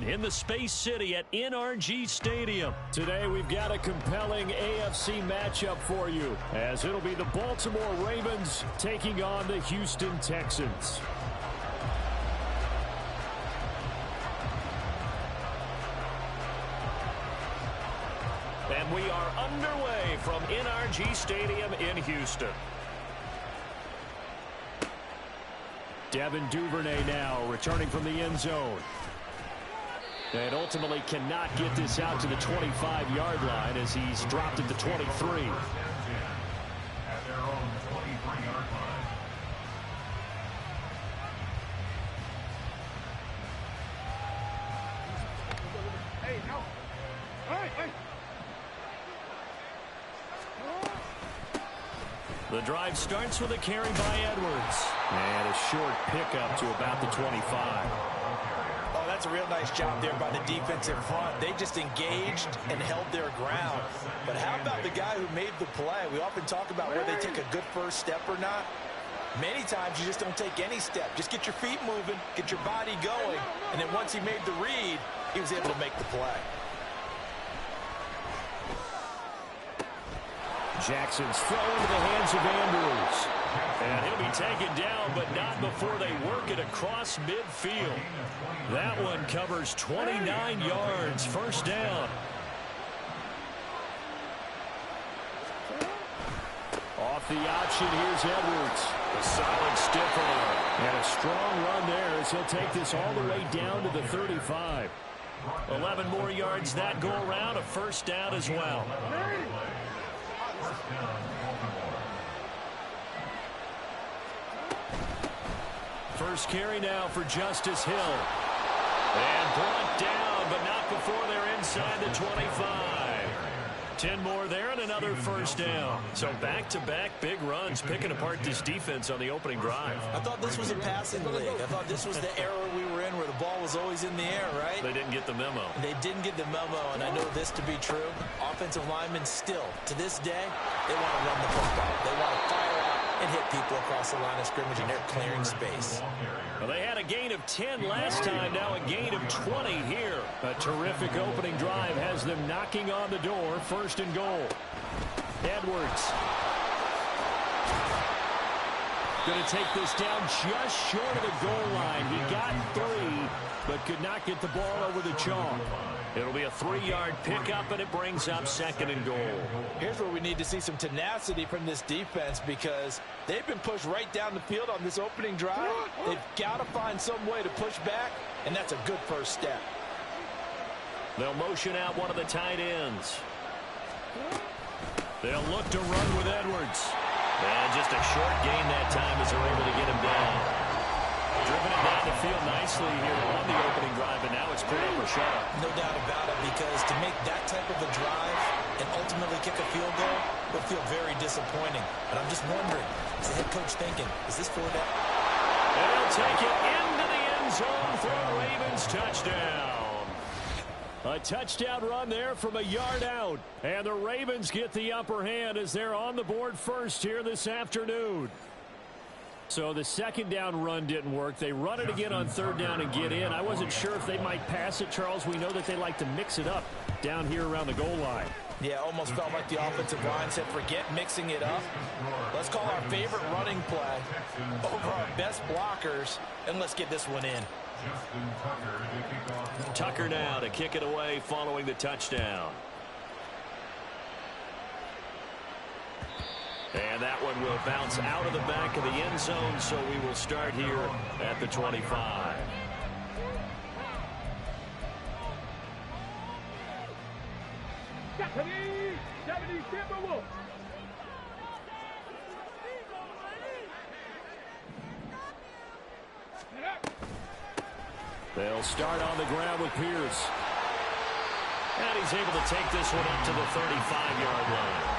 in the Space City at NRG Stadium. Today we've got a compelling AFC matchup for you, as it'll be the Baltimore Ravens taking on the Houston Texans. And we are underway from NRG Stadium in Houston. Devin Duvernay now returning from the end zone. And ultimately cannot get this out to the 25-yard line as he's dropped at the 23. At their own 23-yard line. Hey, no. Hey. The drive starts with a carry by Edwards. And a short pickup to about the 25. Oh, that's a real nice job there by the defensive front. They just engaged and held their ground. But how about the guy who made the play? We often talk about whether they take a good first step or not. Many times you just don't take any step. Just get your feet moving, get your body going, and then once he made the read, he was able to make the play. Jackson's throw into the hands of Andrews. And he'll be taken down, but not before they work it across midfield. That one covers 29 yards, first down. Off the option, here's Edwards. A solid stiff arm. And a strong run there as he'll take this all the way down to the 35. 11 more yards that go around, a first down as well. First carry now for Justice Hill. And brought down, but not before they're inside the 25. 10 more there and another first down. So back-to-back big runs, picking apart this defense on the opening drive. I thought this was a passing league. I thought this was the era we were in where the ball was always in the air, right? They didn't get the memo. They didn't get the memo, and I know this to be true. Offensive linemen still, to this day, they want to run the football. They want to fire out and hit people across the line of scrimmage, and they're clearing space. Well, they had a gain of 10 last time, now a gain of 20 here. A terrific opening drive has them knocking on the door, first and goal. Edwards. Going to take this down just short of the goal line. He got 3, but could not get the ball over the chalk. It'll be a 3-yard pickup, and it brings up second and goal. Here's where we need to see some tenacity from this defense because they've been pushed right down the field on this opening drive. They've got to find some way to push back, and that's a good first step. They'll motion out one of the tight ends. They'll look to run with Edwards. And just a short gain that time as they're able to get him down. Driven it down the field nicely here on the opening drive, and now it's put up or shut up. No doubt about it, because to make that type of a drive and ultimately kick a field goal would feel very disappointing. But I'm just wondering, is the head coach thinking, is this for that? And he'll take it into the end zone for a Ravens touchdown. A touchdown run there from a yard out. And the Ravens get the upper hand as they're on the board first here this afternoon. So the second down run didn't work. They run it again on third down and get in. I wasn't sure if they might pass it, Charles. We know that they like to mix it up down here around the goal line. Yeah, almost felt like the offensive line said, forget mixing it up. Let's call our favorite running play over our best blockers, and let's get this one in. Tucker now to kick it away following the touchdown. And that one will bounce out of the back of the end zone, so we will start here at the 25. They'll start on the ground with Pierce. And he's able to take this one up to the 35-yard line.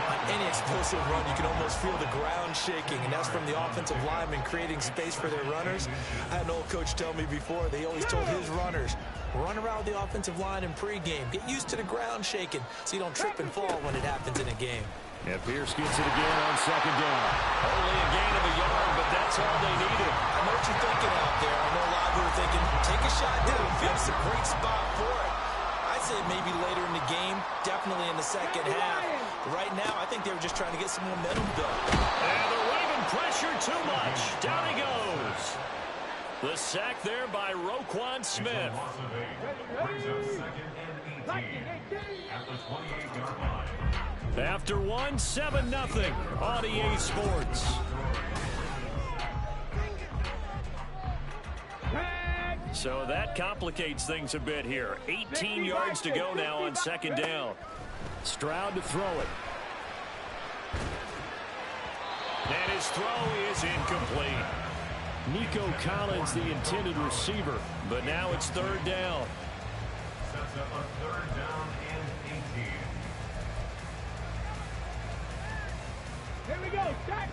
On any explosive run, you can almost feel the ground shaking, and that's from the offensive linemen creating space for their runners. I had an old coach tell me before, they always told his runners, run around the offensive line in pregame. Get used to the ground shaking so you don't trip and fall when it happens in a game. And Pierce gets it again on second down. Only a gain of a yard, but that's all they needed. I know what you're thinking out there. I know a lot of you are thinking, take a shot downfield, maybe later in the game, definitely in the second half. Right now, I think they were just trying to get some momentum built. And the Raven pressure too much. Down he goes. The sack there by Roquan Smith. Brings up second and 18 at the 28-yard line. After one, 7-0 on EA Sports. So that complicates things a bit here. 18 yards to go now on second down. Stroud to throw it. And his throw is incomplete. Nico Collins, the intended receiver, but now it's third down. Sets up a third down and 18. Here we go, Jack.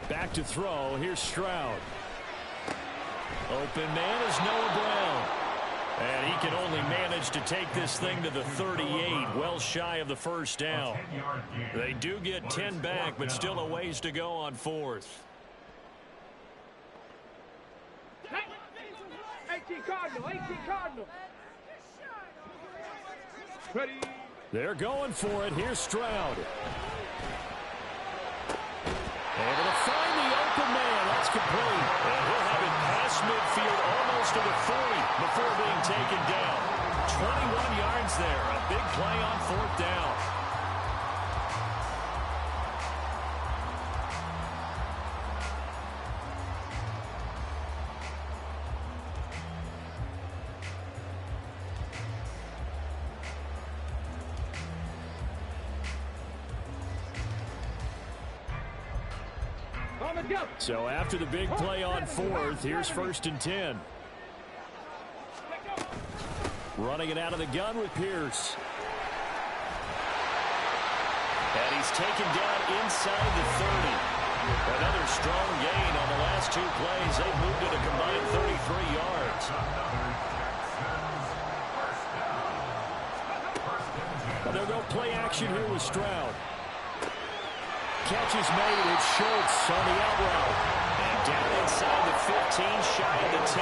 Back to throw. Here's Stroud. Open man is Noah Brown. And he can only manage to take this thing to the 38, well shy of the first down. They do get 10 back, but still a ways to go on fourth. 18 Cardinal, 18 Cardinal. Ready. They're going for it. Here's Stroud. Able to find the open man. That's complete. And he'll have it past midfield almost to the 40 before being taken down. 21 yards there. A big play on fourth down. So after the big play on fourth, here's first and 10. Running it out of the gun with Pierce. And he's taken down inside the 30. Another strong gain on the last two plays. They've moved it a combined 33 yards. And they'll go play action here with Stroud. Catch is made. It's Schultz on the out route. And down inside the 15, shy of the 10.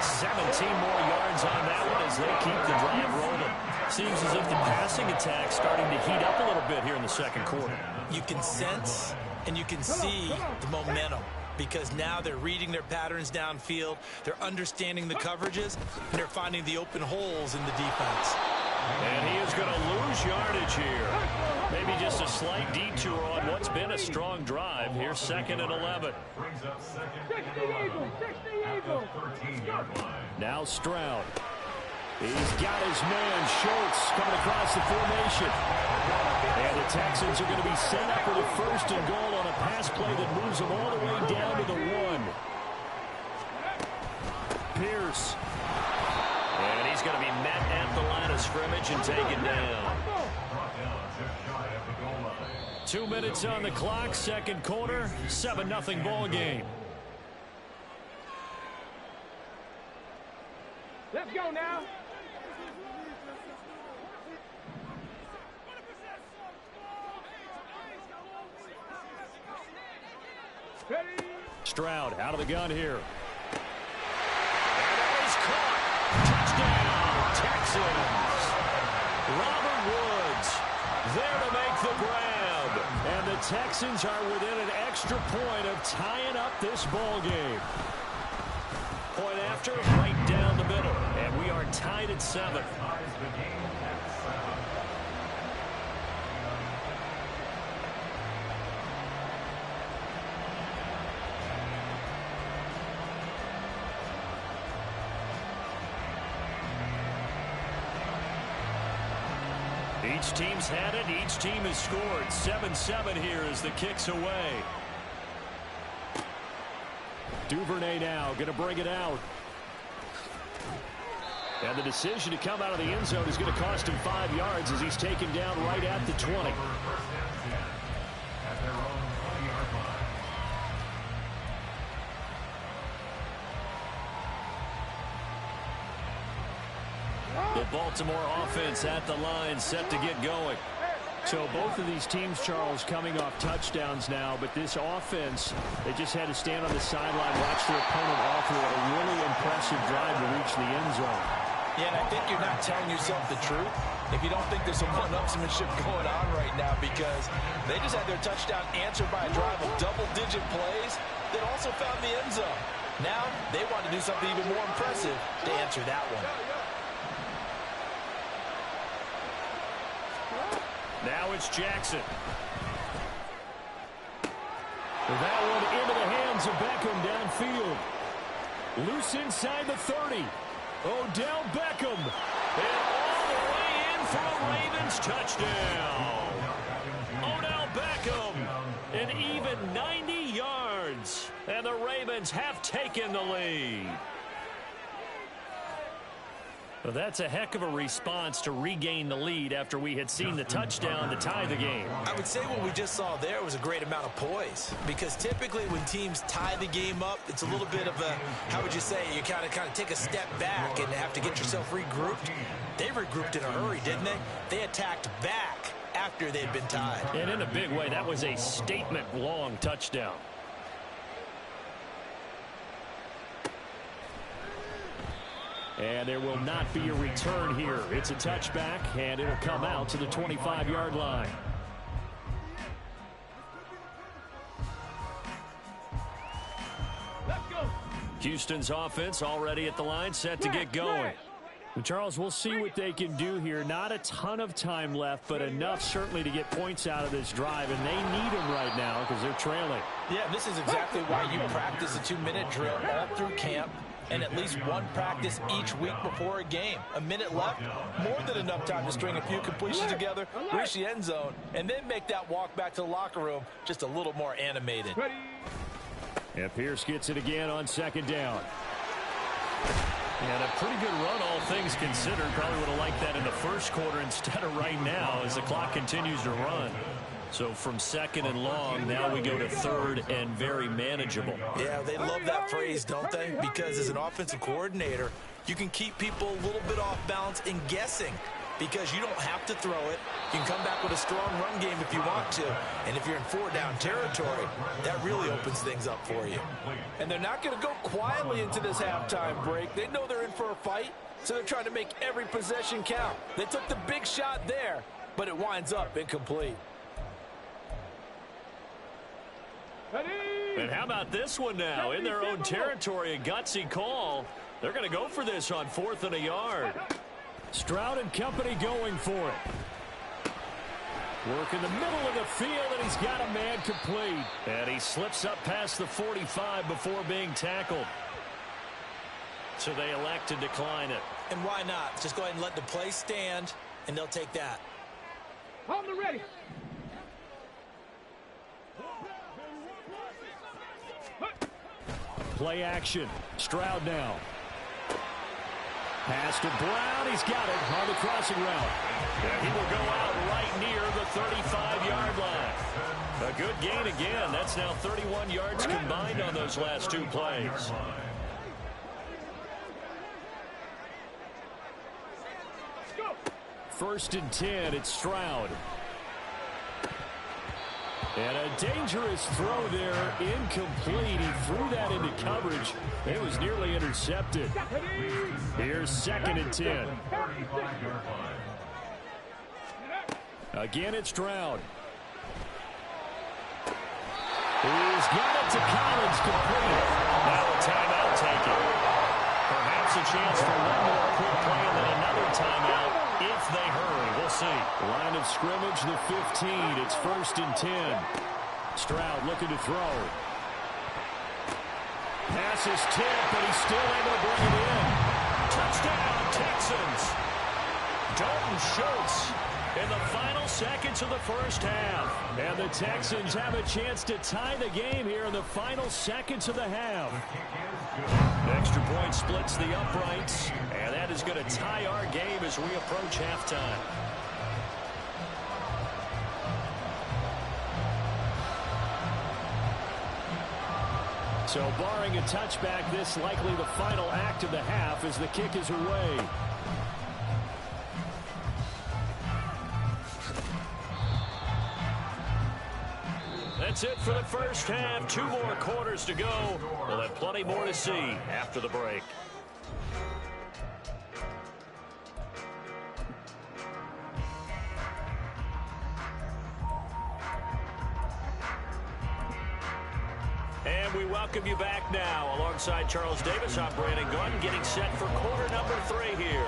17 more yards on that one as they keep the drive rolling. Seems as if the passing attack's starting to heat up a little bit here in the second quarter. You can sense and you can see the momentum because now they're reading their patterns downfield, they're understanding the coverages, and they're finding the open holes in the defense. And he is going to lose yardage here. Maybe just a slight detour on what's been a strong drive. Here's second and 11. Brings up second and 11 at the 13-yard line. Now Stroud. He's got his man, Schultz, coming across the formation. And the Texans are going to be set up for the first and goal on a pass play that moves them all the way down to the 1. Pierce. And he's going to be met at the line of scrimmage and taken down. 2 minutes on the clock, second quarter, 7-0 ball game. Let's go now. Ready. Stroud out of the gun here. And that is caught. Touchdown, Texans. Robert Woods there to make the grab. And the Texans are within an extra point of tying up this ball game. Point after, right down the middle. And we are tied at 7. Each team's had it. Each team has scored. 7-7 here as the kick's away. Duvernay now going to bring it out. And the decision to come out of the end zone is going to cost him 5 yards as he's taken down right at the 20. At their own 20-yard line. The Baltimore offense at the line, set to get going. So both of these teams, Charles, coming off touchdowns now, but this offense, they just had to stand on the sideline, watch their opponent offer a really impressive drive to reach the end zone. Yeah, and I think you're not telling yourself the truth if you don't think there's some one-upsmanship going on right now, because they just had their touchdown answered by a drive of double-digit plays that also found the end zone. Now they want to do something even more impressive to answer that one. Now it's Jackson. With that one into the hands of Beckham downfield. Loose inside the 30. Odell Beckham. And all the way in for a Ravens touchdown. Odell Beckham. An even 90 yards. And the Ravens have taken the lead. Well, that's a heck of a response to regain the lead after we had seen the touchdown to tie the game. I would say what we just saw there was a great amount of poise, because typically when teams tie the game up, it's a little bit of a, how would you say, you kind of take a step back and have to get yourself regrouped. They regrouped in a hurry, didn't they? They attacked back after they'd been tied. And in a big way, that was a statement-long touchdown. And there will not be a return here. It's a touchback, and it'll come out to the 25-yard line. Let's go. Houston's offense already at the line, set to get going. And Charles, we'll see what they can do here. Not a ton of time left, but enough certainly to get points out of this drive, and they need them right now because they're trailing. Yeah, this is exactly why you practice a 2-minute drill all through camp, and at least one practice each week before a game. A minute left, more than enough time to string a few completions together, reach the end zone, and then make that walk back to the locker room just a little more animated. And Pierce gets it again on second down. And a pretty good run, all things considered. Probably would have liked that in the first quarter instead of right now as the clock continues to run. So from second and long, now we go to third and very manageable. Yeah, they love that phrase, don't they? Because as an offensive coordinator, you can keep people a little bit off balance and guessing, because you don't have to throw it. You can come back with a strong run game if you want to. And if you're in 4-down territory, that really opens things up for you. And they're not going to go quietly into this halftime break. They know they're in for a fight, so they're trying to make every possession count. They took the big shot there, but it winds up incomplete. And how about this one now? In their own territory, a gutsy call. They're going to go for this on 4th and a yard. Stroud and company going for it. Work in the middle of the field, and he's got a man complete. And he slips up past the 45 before being tackled. So they elect to decline it. And why not? Just go ahead and let the play stand, and they'll take that. On the ready. Play action. Stroud now. Pass to Brown. He's got it on the crossing route. And he will go out right near the 35-yard line. A good gain again. That's now 31 yards combined on those last two plays. First and 10. It's Stroud. And a dangerous throw there, incomplete. He threw that into coverage. It was nearly intercepted. Here's 2nd and 10. Again, it's Stroud. He's got it to Collins, complete. Now a timeout taken. Perhaps a chance for one more quick play and then another timeout if they hurry. We'll see. Line of scrimmage, the 15. It's 1st and 10. Stroud looking to throw. Pass is tipped, but he's still able to bring it in. Touchdown, Texans. Dalton Schultz in the final seconds of the first half. And the Texans have a chance to tie the game here in the final seconds of the half. Extra point splits the uprights, and that is going to tie our game as we approach halftime. So barring a touchback, this likely the final act of the half as the kick is away. that's it for the first half. 2 more quarters to go. We'll have plenty more to see after the break. And we welcome you back now. Alongside Charles Davis, I'm Brandon Gunn, getting set for quarter number 3 here.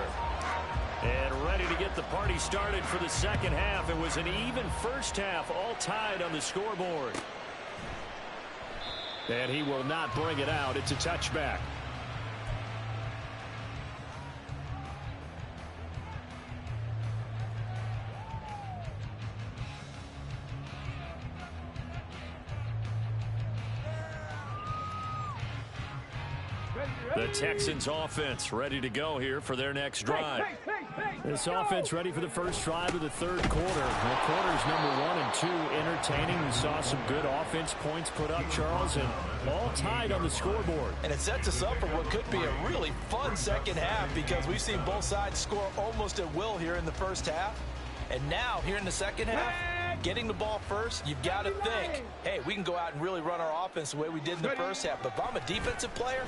And ready to get the party started for the second half. It was an even first half, all tied on the scoreboard. And he will not bring it out. It's a touchback. The Texans offense ready to go here for their next drive. This offense ready for the first drive of the third quarter. Well, quarters number 1 and 2 entertaining. We saw some good offense points put up, Charles, and all tied on the scoreboard. And it sets us up for what could be a really fun second half because we've seen both sides score almost at will here in the first half. And now, here in the second half, getting the ball first, you've got to think, hey, we can go out and really run our offense the way we did in the first half. But if I'm a defensive player,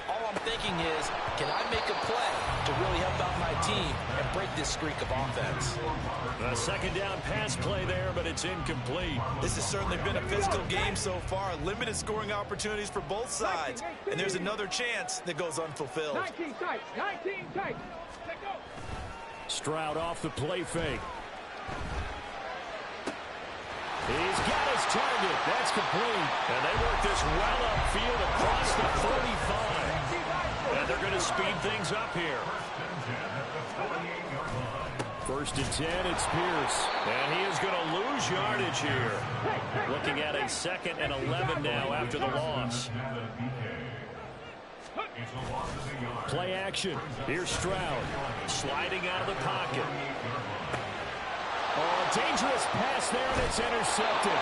all I'm thinking is, can I make a play to really help out my team and break this streak of offense? A second down pass play there, but it's incomplete. This has certainly been a physical game so far. Limited scoring opportunities for both sides. And there's another chance that goes unfulfilled. 19 tight. 19 tight. Let go. Stroud off the play fake. He's got his target. That's complete. And they work this well upfield across the 45. And they're going to speed things up here. First and 10, it's Pierce. And he is going to lose yardage here. Looking at a 2nd and 11 now after the loss. Play action. Here's Stroud. Sliding out of the pocket. Oh, dangerous pass there, and it's intercepted.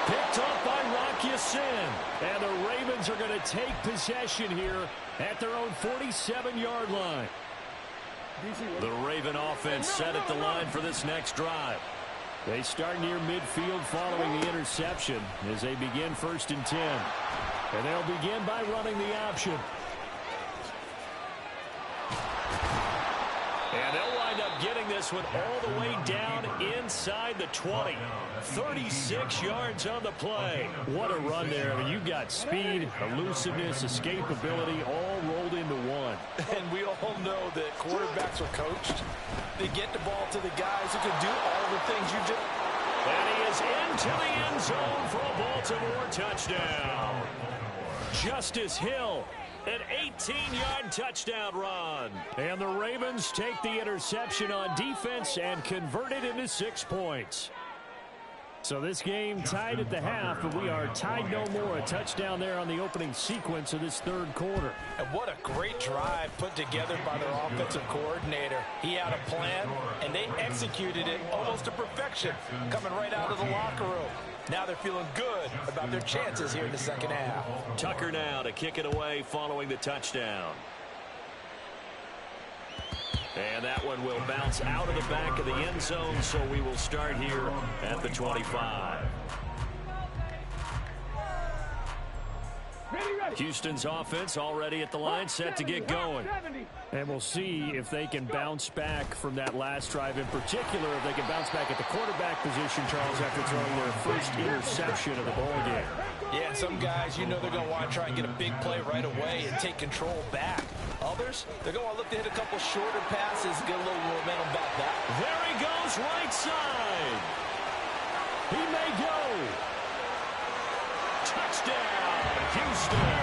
Picked up by Rock Ya-Sin. And the Ravens are going to take possession here at their own 47-yard line. The Raven offense set at the line for this next drive. They start near midfield following the interception as they begin 1st and 10. And they'll begin by running the option. And they'll wind up getting this one all the way down inside the 20. 36 yards on the play. What a run there. I mean, you've got speed, elusiveness, escapability all rolled into one. And we all know that quarterbacks are coached. They get the ball to the guys who can do all the things you do. And he is into the end zone for a Baltimore touchdown. Justice Hill. An 18-yard touchdown run. And the Ravens take the interception on defense and convert it into 6 points. So this game tied at the half, but we are tied no more. A touchdown there on the opening sequence of this third quarter. And what a great drive put together by their offensive coordinator. He had a plan, and they executed it almost to perfection, coming right out of the locker room. Now they're feeling good about their chances here in the second half. Tucker now to kick it away following the touchdown. And that one will bounce out of the back of the end zone, so we will start here at the 25. Houston's offense already at the line, set to get going. And we'll see if they can bounce back from that last drive, in particular, if they can bounce back at the quarterback position, Charles, after throwing their first interception of the ballgame. Yeah, and some guys, you know they're going to want to try and get a big play right away and take control back. Others, they're going to look to hit a couple shorter passes, get a little momentum back. There he goes, right side. He may go. Touchdown, Houston.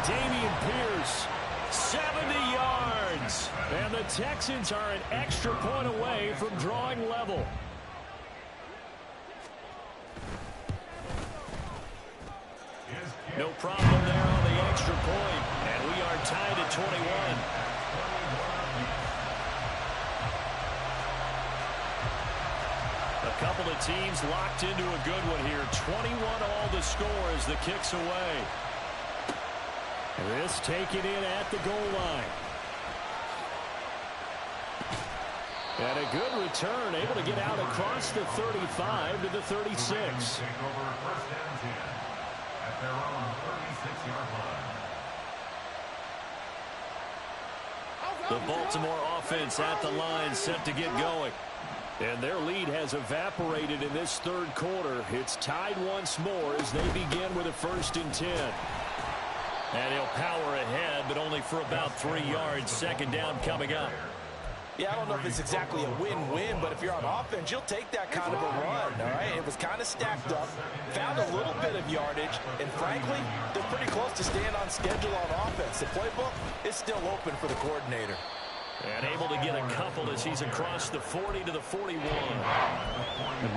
Dameon Pierce. 70 yards. And the Texans are an extra point away from drawing level. No problem there on the extra point. And we are tied at 21. A couple of teams locked into a good one here. 21 all the score as the kick's away. This taken in at the goal line. And a good return, able to get out across the 35 to the 36. Take over first and 10 at their own 36-yard line. The Baltimore offense at the line, set to get going. And their lead has evaporated in this third quarter. It's tied once more as they begin with a 1st and 10. And he'll power ahead, but only for about 3 yards. 2nd down coming up. Yeah, I don't know if it's exactly a win-win, but if you're on offense, you'll take that kind of a run, all right? It was kind of stacked up, found a little bit of yardage, and frankly, they're pretty close to staying on schedule on offense. The playbook is still open for the coordinator. And able to get a couple as he's across the 40 to the 41.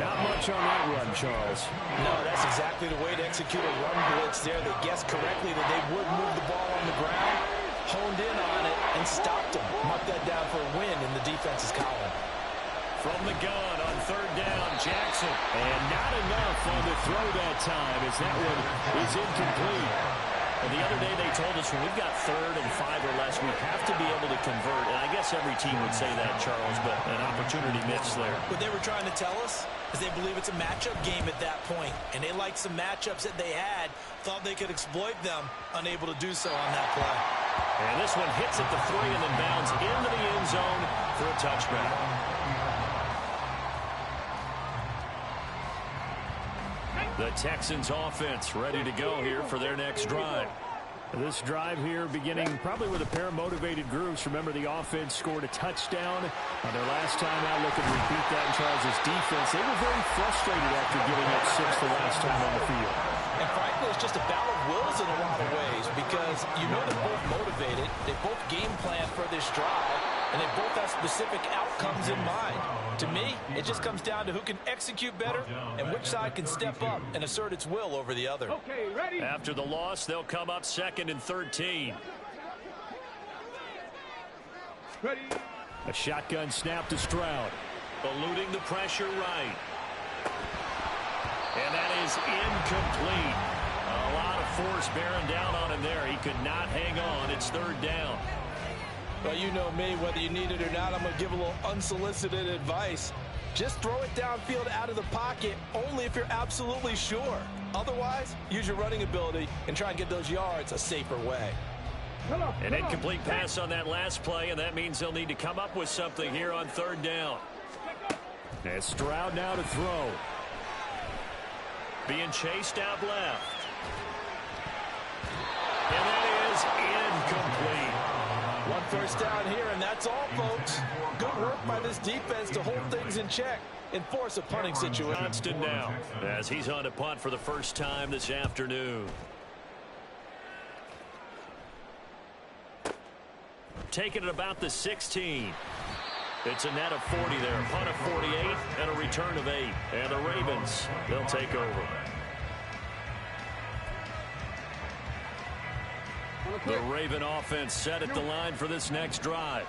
Not much on that run, Charles. No, that's exactly the way to execute a run blitz there. They guessed correctly that they would move the ball on the ground, honed in on it, and stopped them. Mark that down for a win in the defense's column. From the gun on 3rd down, Jackson. And not enough on the throw that time as that one is incomplete. And the other day they told us when we've got 3rd and 5 or less, we have to be able to convert. And I guess every team would say that, Charles, but an opportunity missed there. What they were trying to tell us is they believe it's a matchup game at that point. And they liked some matchups that they had, thought they could exploit them, unable to do so on that play. And this one hits at the 3 and then bounds into the end zone for a touchback. The Texans offense ready to go here for their next drive. This drive here beginning probably with a pair of motivated groups. Remember, the offense scored a touchdown on their last time out. Looking to repeat that in Charles' defense. They were very frustrated after giving up 6 the last time on the field. And frankly, it's just a battle of wills in a lot of ways because you know they're both motivated. They both game plan for this drive, and they both have specific outcomes in mind. To me, it just comes down to who can execute better and which side can step up and assert its will over the other. Okay, ready? After the loss, they'll come up 2nd and 13. Ready? A shotgun snap to Stroud. Eluding the pressure right. And that is incomplete. A lot of force bearing down on him there. He could not hang on. It's 3rd down. Well, you know me, whether you need it or not, I'm going to give a little unsolicited advice. Just throw it downfield out of the pocket only if you're absolutely sure. Otherwise, use your running ability and try and get those yards a safer way. An incomplete pass on that last play, and that means they'll need to come up with something here on 3rd down. And Stroud now to throw. Being chased out left. And that is incomplete. 1 first down here, and that's all, folks. Good work by this defense to hold things in check and force a punting situation. Johnston now as he's on to punt for the first time this afternoon. Taking it about the 16. It's a net of 40 there. A punt of 48 and a return of 8. And the Ravens, they'll take over. The Raven offense set at the line for this next drive.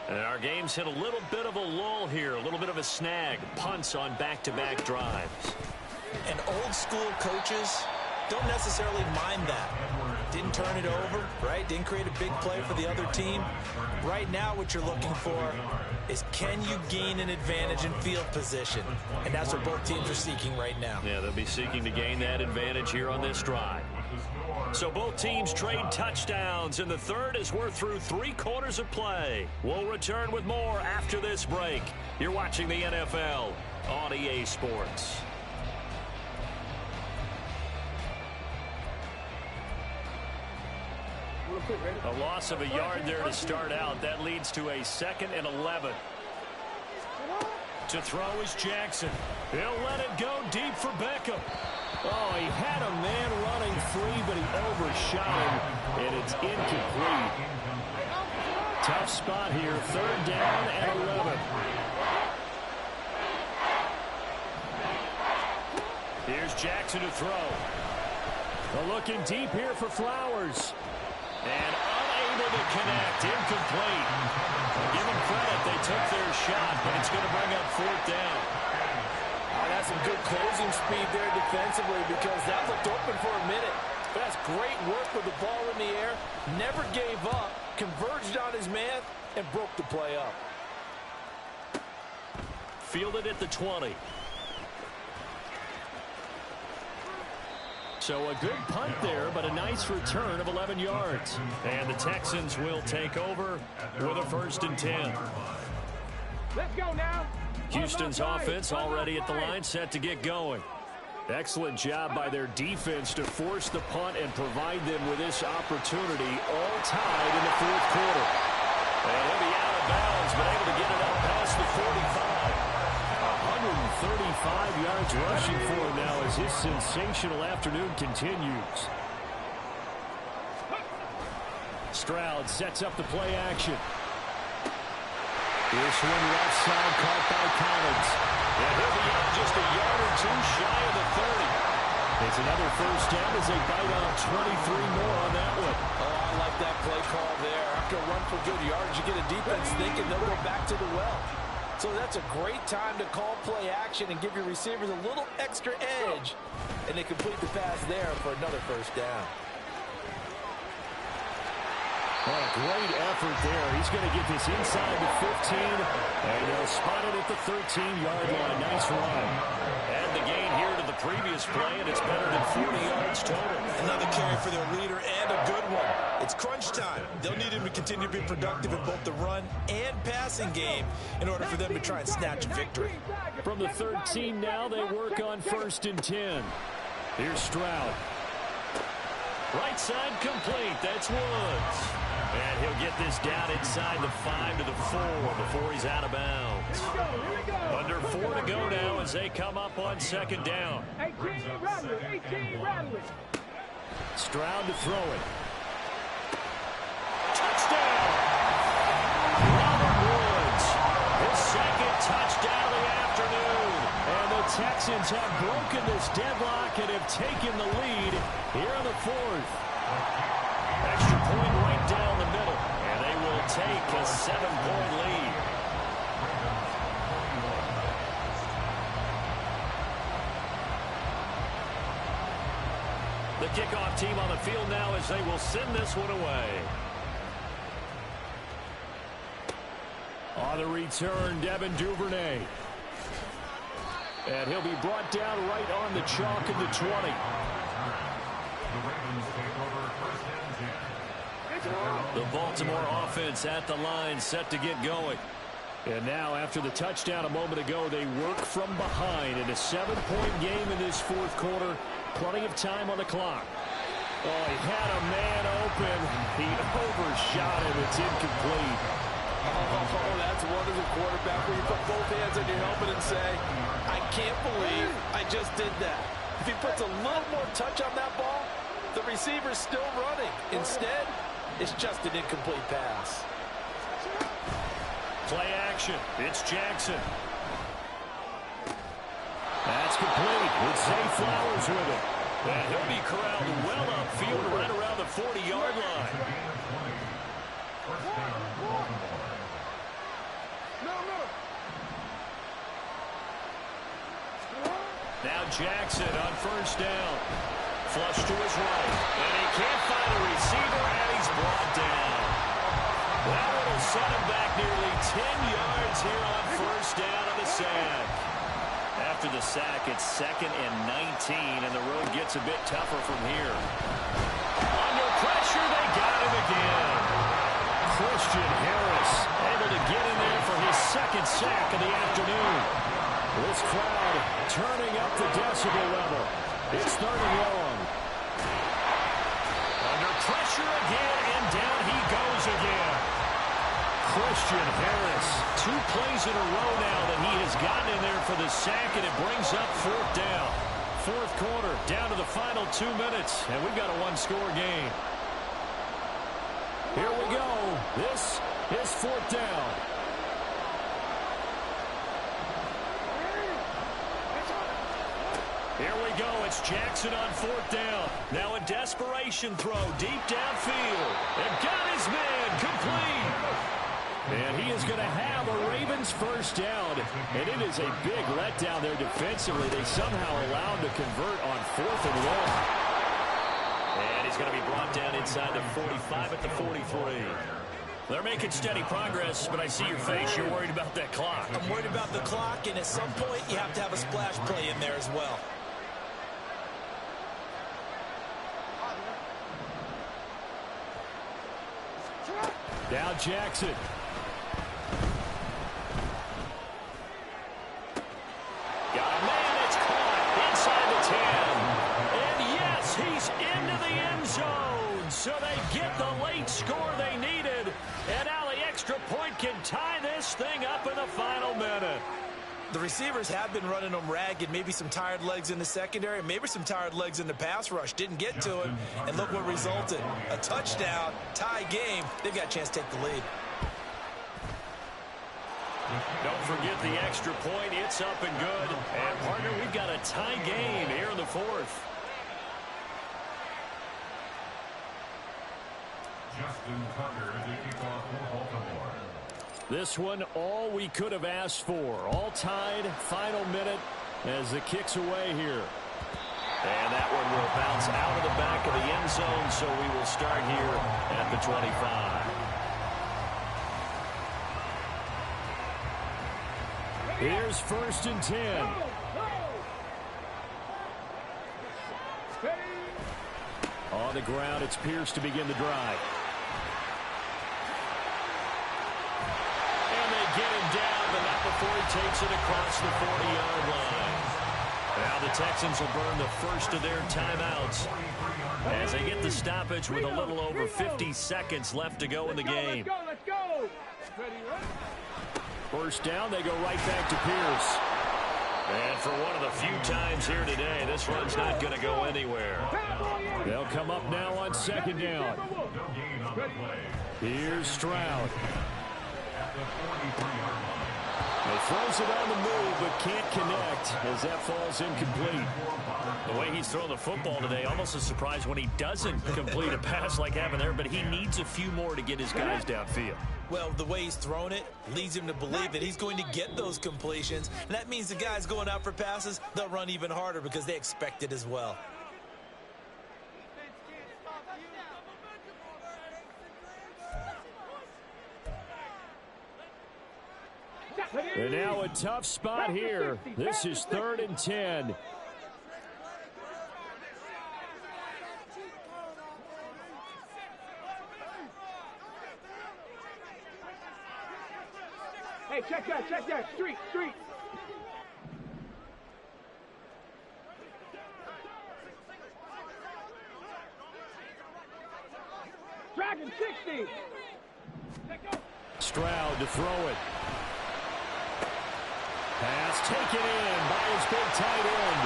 And our game's hit a little bit of a lull here, a little bit of a snag. Punts on back-to-back drives. And old school coaches don't necessarily mind that. Didn't turn it over, right? Didn't create a big play for the other team. Right now what you're looking for is can you gain an advantage in field position? And that's what both teams are seeking right now. Yeah, they'll be seeking to gain that advantage here on this drive. So both teams trade touchdowns, and the third as we're through 3 quarters of play. We'll return with more after this break. You're watching the NFL on EA Sports. A loss of a yard there to start out. That leads to a 2nd and 11. To throw is Jackson. He'll let it go deep for Beckham. Oh, he had a man running free, but he overshot him, and it's incomplete. Tough spot here. 3rd down and 11. Here's Jackson to throw. Looking deep here for Flowers. And unable to connect. Incomplete. Give them credit. They took their shot, but it's going to bring up 4th down. That's some good closing speed there defensively because that looked open for a minute. But that's great work with the ball in the air. Never gave up. Converged on his man and broke the play up. fielded at the 20. So a good punt there, but a nice return of 11 yards. And the Texans will take over with a 1st and 10. Let's go now. Houston's offense already at the line, set to get going. Excellent job by their defense to force the punt and provide them with this opportunity, all tied in the 4th quarter. And he'll be out of bounds, but able to get it up past the 45. 135 yards rushing for him now as his sensational afternoon continues. Stroud sets up the play action. This one left side caught by Collins. And he'll be out just a yard or 2 shy of the 30. It's another 1st down as they bite on 23 more on that one. Oh, I like that play call there. After a run for good yards, you get a defense thinking they'll go back to the well. So that's a great time to call play action and give your receivers a little extra edge. And they complete the pass there for another 1st down. What a great effort there. He's going to get this inside the 15, and they'll spot it at the 13-yard line. Nice run. Add the gain here to the previous play, and it's better than 40 yards total. Another carry for their leader, and a good one. It's crunch time. They'll need him to continue to be productive in both the run and passing game in order for them to try and snatch a victory. From the 13 now, they work on 1st and 10. Here's Stroud. Right side complete. That's Woods. And he'll get this down inside the 5 to the 4 before he's out of bounds. Under 4 to go now as they come up on 2nd down. 18 Rattler. Stroud to throw it. Touchdown! Robert Woods, his 2nd touchdown of the afternoon. And the Texans have broken this deadlock and have taken the lead here in the 4th. Extra point right down the middle, and they will take a 7-point lead. The kickoff team on the field now as they will send this one away. On the return, Devin Duvernay. And he'll be brought down right on the chalk of the 20. The Baltimore offense at the line, set to get going. And now, after the touchdown a moment ago, they work from behind in a 7-point game in this 4th quarter. Plenty of time on the clock. Oh, he had a man open. He overshot him. It's incomplete. Oh, that's one as a quarterback where you put both hands on your helmet and say, I can't believe I just did that. If he puts a little more touch on that ball, the receiver's still running. Instead, it's just an incomplete pass. Play action. It's Jackson. That's complete with Zay Flowers with it. And he'll be corralled well upfield right around the 40-yard line. Now Jackson on 1st down. Flush to his right. And he can't find a receiver, and he's brought down. That one will set him back nearly 10 yards here on 1st down on the sack. After the sack, it's 2nd and 19, and the road gets a bit tougher from here. Under pressure, they got him again. Christian Harris able to get in there for his 2nd sack of the afternoon. This crowd turning up the decibel level. It's 3rd and long. Under pressure again, and down he goes again. Christian Harris, 2 plays in a row now that he has gotten in there for the sack, and it brings up 4th down. 4th quarter, down to the final 2 minutes, and we've got a 1-score game. Here we go. This is 4th down. Here we go. It's Jackson on 4th down. Now a desperation throw deep downfield. And got his man complete. And he is going to have a Ravens 1st down. And it is a big letdown there defensively. They somehow allowed him to convert on 4th and long. And he's going to be brought down inside the 45 at the 43. They're making steady progress, but I see your face. You're worried about that clock. I'm worried about the clock, and at some point, you have to have a splash play in there as well. Now Jackson. Got a man, it's caught inside the 10. And yes, he's into the end zone. So they get the late score they needed. And now the extra point can tie this thing up in the final minute. The receivers have been running them ragged, maybe some tired legs in the secondary, maybe some tired legs in the pass rush. Didn't get to him, and look what resulted. A touchdown, tie game. They've got a chance to take the lead. Don't forget the extra point. It's up and good. And, partner, we've got a tie game here in the fourth. Justin Tucker, the kickoff for Baltimore. This one, all we could have asked for. All tied, final minute as the kick's away here. And that one will bounce out of the back of the end zone, so we will start here at the 25. Here's 1st and 10. On the ground, it's Pierce to begin the drive. Get him down, but not before he takes it across the 40-yard line. Now the Texans will burn the first of their timeouts as they get the stoppage with a little over 50 seconds left to go in the game. Let's go. First down, they go right back to Pierce. And for one of the few times here today, this run's not going to go anywhere. They'll come up now on 2nd down. Here's Stroud. He throws it on the move, but can't connect as that falls incomplete. The way he's throwing the football today, almost a surprise when he doesn't complete a pass like having there, but he needs a few more to get his guys downfield. Well, the way he's thrown it leads him to believe that he's going to get those completions. And that means the guys going out for passes, they'll run even harder because they expect it as well. And now a tough spot here. This is 3rd and 10. Hey, check that. Street. Dragon 60. Stroud to throw it. Pass taken in by his big tight end.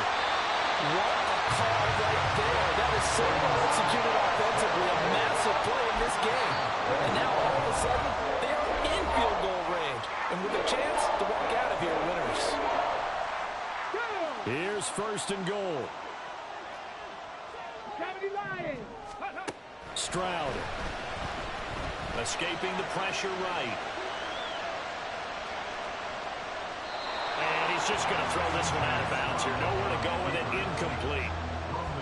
What a call right there. That is so well executed offensively. A massive play in this game. And now all of a sudden, they are in field goal range. And with a chance to walk out of here winners. Here's 1st and goal. Stroud. Escaping the pressure right. And he's just going to throw this one out of bounds here. Nowhere to go with it. Incomplete.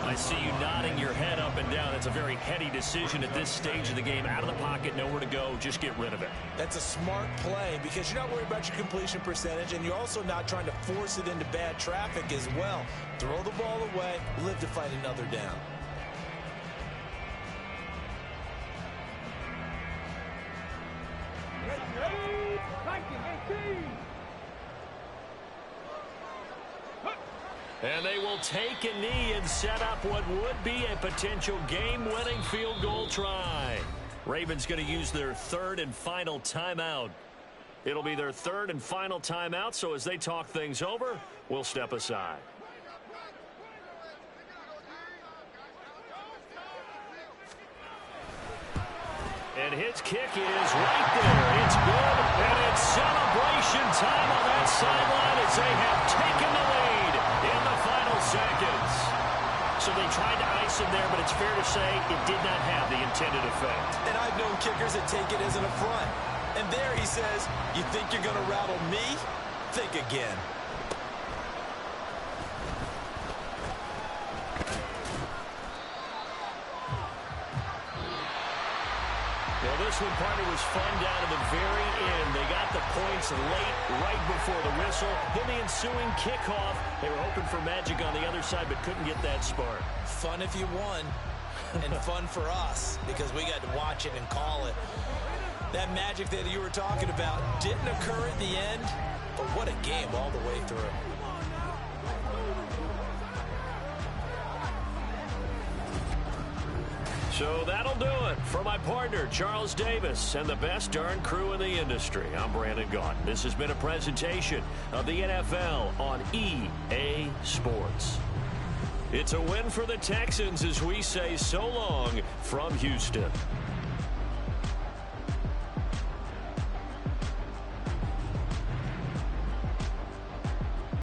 I see you nodding your head up and down. It's a very heady decision at this stage of the game. Out of the pocket, nowhere to go. Just get rid of it. That's a smart play because you're not worried about your completion percentage, and you're also not trying to force it into bad traffic as well. Throw the ball away, live to fight another down. And they will take a knee and set up what would be a potential game-winning field goal try. Ravens going to use their 3rd and final timeout. It'll be their 3rd and final timeout, so as they talk things over, we'll step aside. And his kick is right there. It's good, and it's celebration time on that sideline as they have taken the lead in the final seconds. So they tried to ice him there, but it's fair to say it did not have the intended effect. And I've known kickers that take it as an affront. And there he says, you think you're going to rattle me? Think again. Well, this one, partner, was fun down to the very end. They got the points late, right before the whistle. Then the ensuing kickoff. They were hoping for magic on the other side, but couldn't get that spark. Fun if you won, and fun for us, because we got to watch it and call it. That magic that you were talking about didn't occur at the end, but what a game all the way through. So that'll do it for my partner, Charles Davis, and the best darn crew in the industry. I'm Brandon Gaudin. This has been a presentation of the NFL on EA Sports. It's a win for the Texans as we say so long from Houston.